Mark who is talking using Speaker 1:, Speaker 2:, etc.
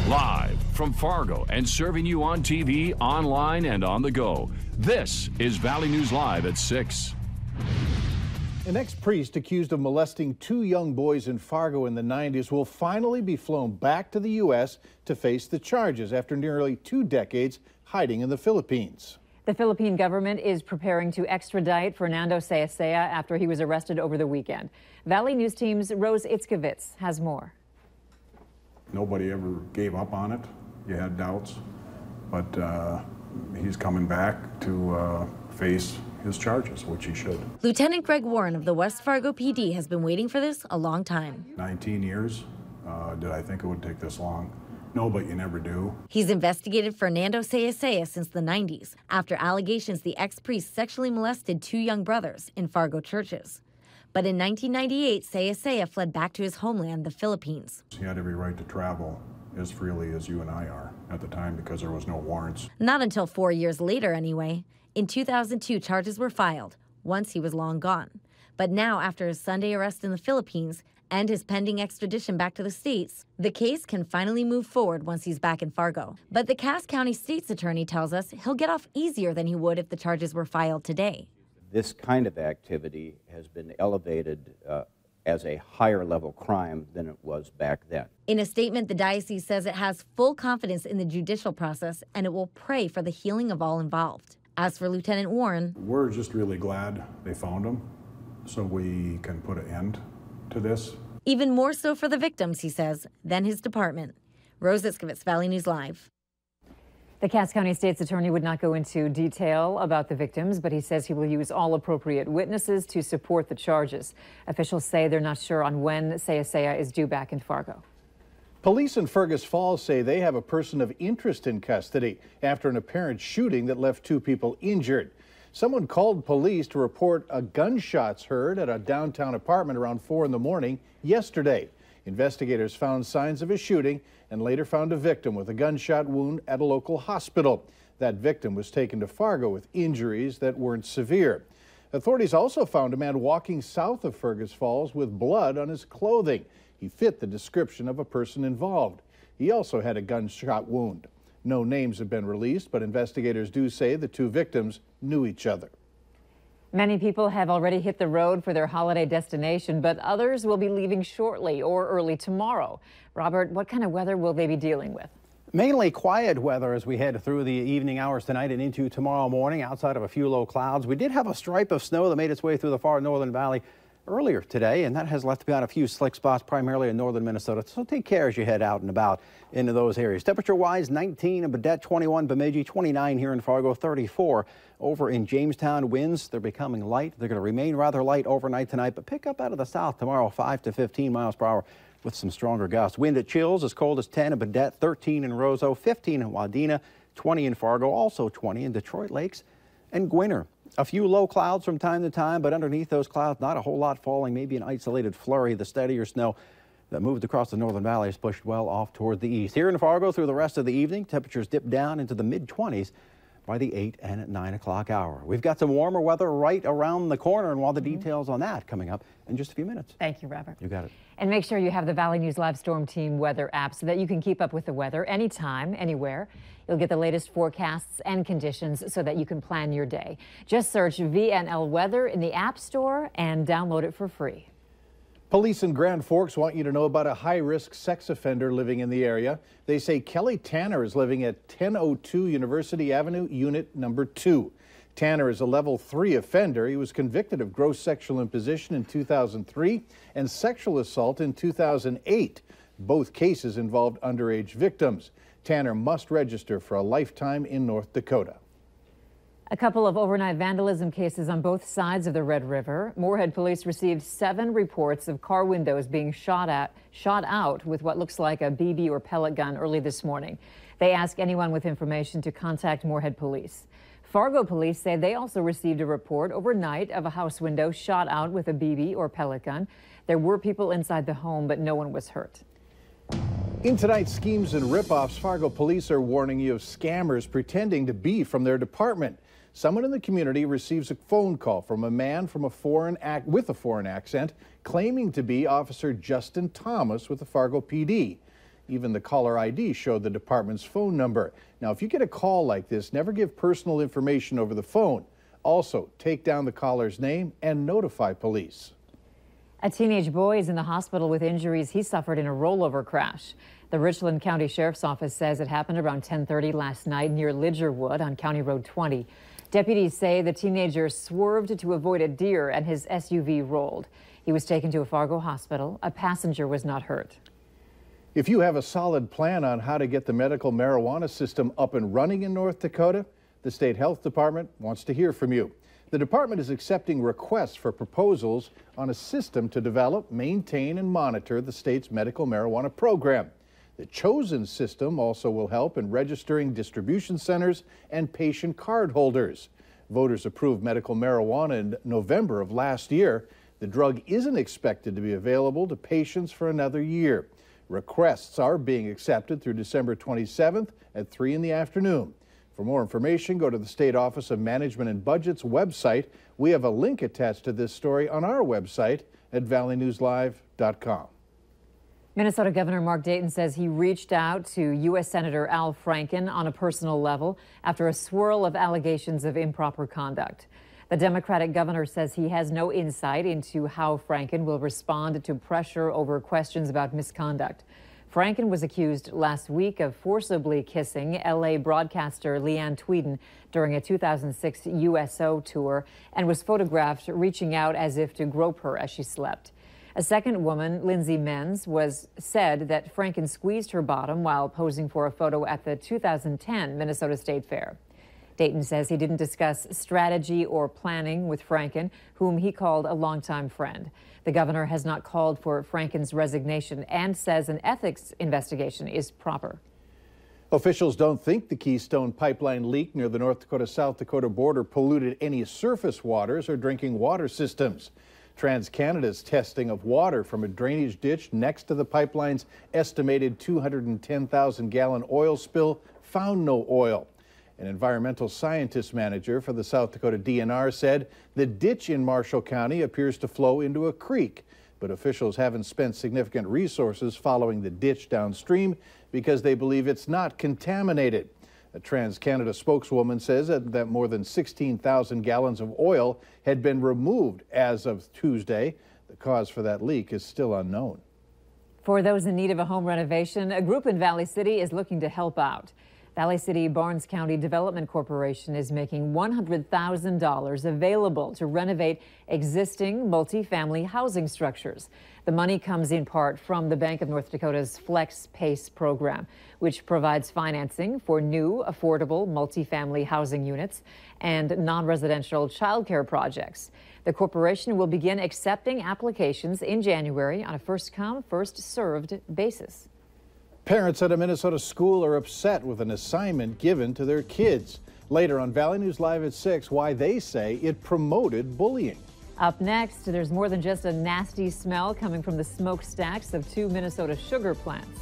Speaker 1: Live from Fargo and serving you on TV, online, and on the go. This is Valley News Live at 6.
Speaker 2: An ex-priest accused of molesting 2 young boys in Fargo in the 90s will finally be flown back to the U.S. to face the charges after nearly 2 decades hiding in the Philippines.
Speaker 3: The Philippine government is preparing to extradite Fernando Sayasaya after he was arrested over the weekend. Valley News Team's Rose Itzkovitz has more.
Speaker 4: Nobody ever gave up on it. You had doubts, but he's coming back to face his charges, which he should.
Speaker 5: Lieutenant Greg Warren of the West Fargo PD has been waiting for this a long time.
Speaker 4: 19 years. Did I think it would take this long? No, but you never do.
Speaker 5: He's investigated Fernando Sayasaya since the 90s after allegations the ex-priest sexually molested 2 young brothers in Fargo churches. But in 1998, Sayasaya fled back to his homeland, the Philippines.
Speaker 4: He had every right to travel as freely as you and I are at the time because there was no warrants.
Speaker 5: Not until 4 years later, anyway. In 2002, charges were filed. Once he was long gone. But now, after his Sunday arrest in the Philippines and his pending extradition back to the States, the case can finally move forward once he's back in Fargo. But the Cass County State's attorney tells us he'll get off easier than he would if the charges were filed today.
Speaker 6: This kind of activity has been elevated as a higher level crime than it was back then.
Speaker 5: In a statement, the diocese says it has full confidence in the judicial process and it will pray for the healing of all involved. As for Lieutenant Warren,
Speaker 4: we're just really glad they found him so we can put an end to this.
Speaker 5: Even more so for the victims, he says, than his department. Rose Itzkovitz, Valley News Live.
Speaker 3: The Cass County State's attorney would not go into detail about the victims, but he says he will use all appropriate witnesses to support the charges. Officials say they're not sure on when Sayasaya is due back in Fargo.
Speaker 2: Police in Fergus Falls say they have a person of interest in custody after an apparent shooting that left 2 people injured. Someone called police to report a gunshots heard at a downtown apartment around 4 in the morning yesterday. Investigators found signs of a shooting and later found a victim with a gunshot wound at a local hospital. That victim was taken to Fargo with injuries that weren't severe. Authorities also found a man walking south of Fergus Falls with blood on his clothing. He fit the description of a person involved. He also had a gunshot wound. No names have been released, but investigators do say the 2 victims knew each other.
Speaker 3: Many people have already hit the road for their holiday destination, but others will be leaving shortly or early tomorrow. Robert, what kind of weather will they be dealing with?
Speaker 7: Mainly quiet weather as we head through the evening hours tonight and into tomorrow morning, outside of a few low clouds. We did have a stripe of snow that made its way through the far northern valley earlier today, and that has left behind a few slick spots, primarily in northern Minnesota. So take care as you head out and about into those areas. Temperature-wise, 19 in Baudette, 21 Bemidji, 29 here in Fargo, 34 over in Jamestown. Winds, they're becoming light. They're going to remain rather light overnight tonight, but pick up out of the south tomorrow, 5 to 15 miles per hour with some stronger gusts. Wind at chills as cold as 10 in Baudette, 13 in Roseau, 15 in Wadena, 20 in Fargo, also 20 in Detroit Lakes and Gwinner. A few low clouds from time to time, but underneath those clouds, not a whole lot falling, maybe an isolated flurry. The steadier snow that moved across the northern valley is pushed well off toward the east. Here in Fargo through the rest of the evening, temperatures dip down into the mid-20s by the 8 and 9 o'clock hour. We've got some warmer weather right around the corner, and all the details on that coming up in just a few minutes.
Speaker 3: Thank you, Robert.
Speaker 7: You got it.
Speaker 3: And make sure you have the Valley News Live Storm Team weather app so that you can keep up with the weather anytime, anywhere. You'll get the latest forecasts and conditions so that you can plan your day. Just search VNL Weather in the App Store and download it for free.
Speaker 2: Police in Grand Forks want you to know about a high-risk sex offender living in the area. They say Kelly Tanner is living at 1002 University Avenue, Unit Number 2. Tanner is a level 3 offender. He was convicted of gross sexual imposition in 2003 and sexual assault in 2008. Both cases involved underage victims. Tanner must register for a lifetime in North Dakota.
Speaker 3: A couple of overnight vandalism cases on both sides of the Red River. Moorhead police received 7 reports of car windows being shot out with what looks like a BB or pellet gun early this morning. They ask anyone with information to contact Moorhead police. Fargo police say they also received a report overnight of a house window shot out with a BB or pellet gun. There were people inside the home, but no one was hurt.
Speaker 2: In tonight's schemes and ripoffs, Fargo police are warning you of scammers pretending to be from their department. Someone in the community receives a phone call from a man from with a foreign accent claiming to be Officer Justin Thomas with the Fargo PD. Even the caller ID showed the department's phone number. Now, if you get a call like this, never give personal information over the phone. Also, take down the caller's name and notify police.
Speaker 3: A teenage boy is in the hospital with injuries he suffered in a rollover crash. The Richland County Sheriff's Office says it happened around 10:30 last night near Lidgerwood on County Road 20. Deputies say the teenager swerved to avoid a deer and his SUV rolled. He was taken to a Fargo hospital. A passenger was not hurt.
Speaker 2: If you have a solid plan on how to get the medical marijuana system up and running in North Dakota, the State Health Department wants to hear from you. The department is accepting requests for proposals on a system to develop, maintain, and monitor the state's medical marijuana program. The chosen system also will help in registering distribution centers and patient card holders. Voters approved medical marijuana in November of last year. The drug isn't expected to be available to patients for another year. Requests are being accepted through December 27th at 3 in the afternoon. For more information, go to the State Office of Management and Budget's website. We have a link attached to this story on our website at valleynewslive.com.
Speaker 3: Minnesota Governor Mark Dayton says he reached out to U.S. Senator Al Franken on a personal level after a swirl of allegations of improper conduct. The Democratic governor says he has no insight into how Franken will respond to pressure over questions about misconduct. Franken was accused last week of forcibly kissing L.A. broadcaster Leanne Tweeden during a 2006 USO tour and was photographed reaching out as if to grope her as she slept. A second woman, Lindsay Menz, said that Franken squeezed her bottom while posing for a photo at the 2010 Minnesota State Fair. Dayton says he didn't discuss strategy or planning with Franken, whom he called a longtime friend. The governor has not called for Franken's resignation and says an ethics investigation is proper.
Speaker 2: Officials don't think the Keystone Pipeline leak near the North Dakota-South Dakota border polluted any surface waters or drinking water systems. TransCanada's testing of water from a drainage ditch next to the pipeline's estimated 210,000-gallon oil spill found no oil. An environmental scientist manager for the South Dakota DNR said the ditch in Marshall County appears to flow into a creek, but officials haven't spent significant resources following the ditch downstream because they believe it's not contaminated. A TransCanada spokeswoman says that more than 16,000 gallons of oil had been removed as of Tuesday. The cause for that leak is still unknown.
Speaker 3: For those in need of a home renovation, a group in Valley City is looking to help out. Valley City Barnes County Development Corporation is making $100,000 available to renovate existing multifamily housing structures. The money comes in part from the Bank of North Dakota's Flex PACE program, which provides financing for new, affordable multifamily housing units and non-residential childcare projects. The corporation will begin accepting applications in January on a first-come, first-served basis.
Speaker 2: Parents at a Minnesota school are upset with an assignment given to their kids. Later on Valley News Live at 6, why they say it promoted bullying.
Speaker 3: Up next, there's more than just a nasty smell coming from the smokestacks of 2 Minnesota sugar plants.